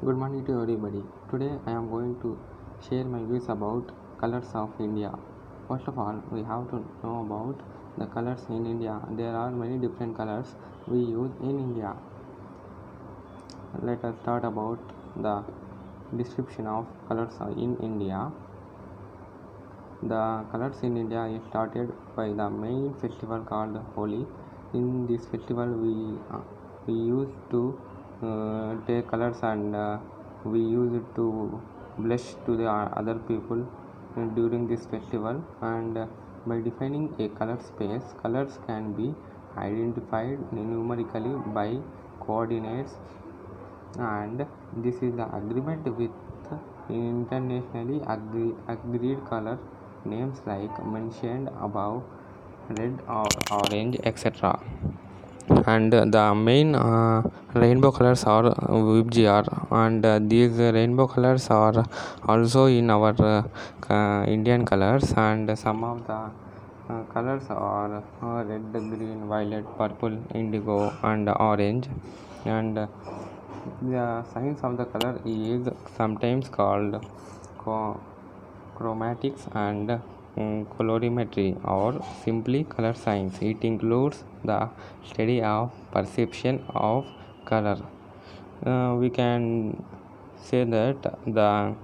Good morning to everybody. Today I am going to share my views about colors of India. First of all, we have to know about the colors in India. There are many different colors we use in India. Let us start about the description of colors in India. The colors in India is started by the main festival called Holi. In this festival, we used to take colors and we use it to blush to the other people during this festival. And by defining a color space, colors can be identified numerically by coordinates, and this is the agreement with internationally agreed color names like mentioned above, red or orange, etc. And the main rainbow colors are VibGR, and these rainbow colors are also in our Indian colors, and some of the colors are red, green, violet, purple, indigo, and orange. And the science of the color is sometimes called chromatics and colorimetry, or simply color science. It includes the study of perception of color. We can say that the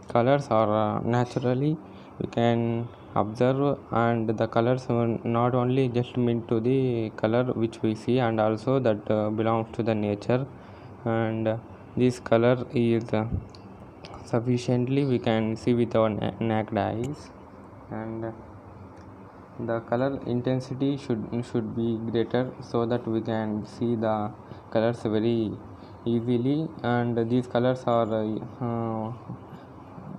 colors are naturally we can observe, and the colors are not only just meant to the color which we see, and also that belongs to the nature. And this color is sufficiently we can see with our naked eyes, and the color intensity should be greater so that we can see the colors very easily. And these colors are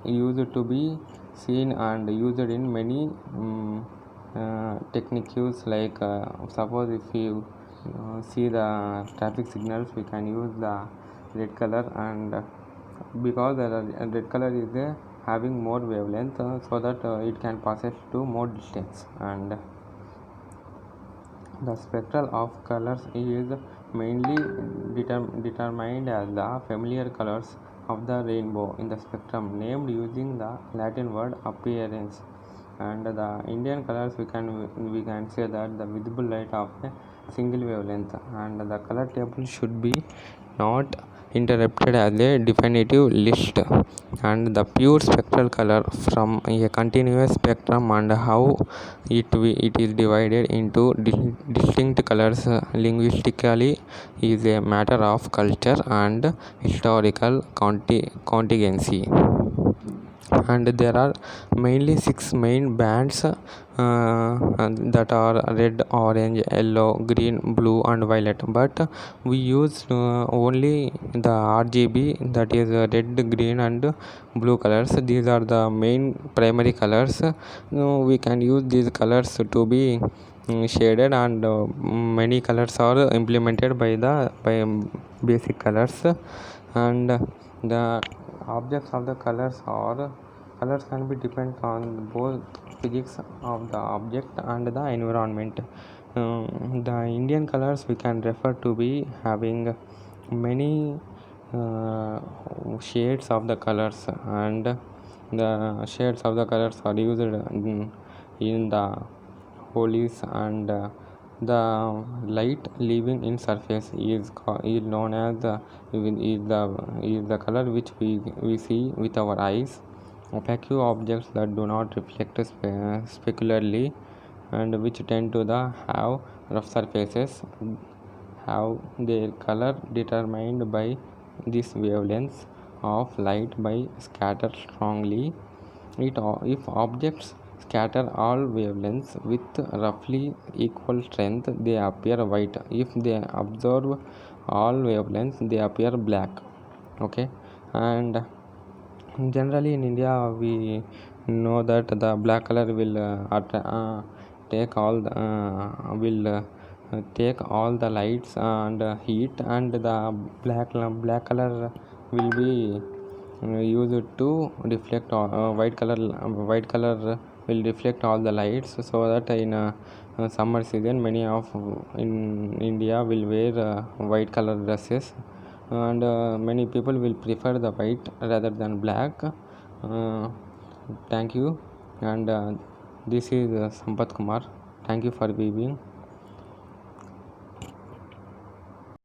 used to be seen and used in many techniques, like suppose if you see the traffic signals, we can use the red color, and because the red color is having more wavelength, so that it can pass to more distance. And the spectral of colors is mainly determined as the familiar colors of the rainbow in the spectrum, named using the Latin word appearance. And the Indian colors, we can say that the visible light of a single wavelength, and the color table should be not interrupted as a definitive list, and the pure spectral color from a continuous spectrum, and how it is divided into distinct colors linguistically is a matter of culture and historical contingency. And there are mainly six main bands that are red, orange, yellow, green, blue, and violet, but we use only the RGB, that is red, green, and blue colors. These are the main primary colors. We can use these colors to be shaded, and many colors are implemented by basic colors. And the objects of the colors can be depend on both physics of the object and the environment. The Indian colors we can refer to be having many shades of the colors, and the shades of the colors are used in the holies. And the light leaving in surface is known as the color which we see with our eyes. Opaque objects that do not reflect specularly, and which tend to have rough surfaces, have their color determined by this wavelengths of light by scatter strongly. If objects scatter all wavelengths with roughly equal strength, they appear white. If they absorb all wavelengths, they appear black. Okay. And generally in India we know that the black color will take all the, take all the lights and heat, and the black color will be used to reflect white color will reflect all the lights, so that in summer season many of in India will wear white color dresses. and many people will prefer the white rather than black. Thank you, and this is Sampath Kumar. Thank you for being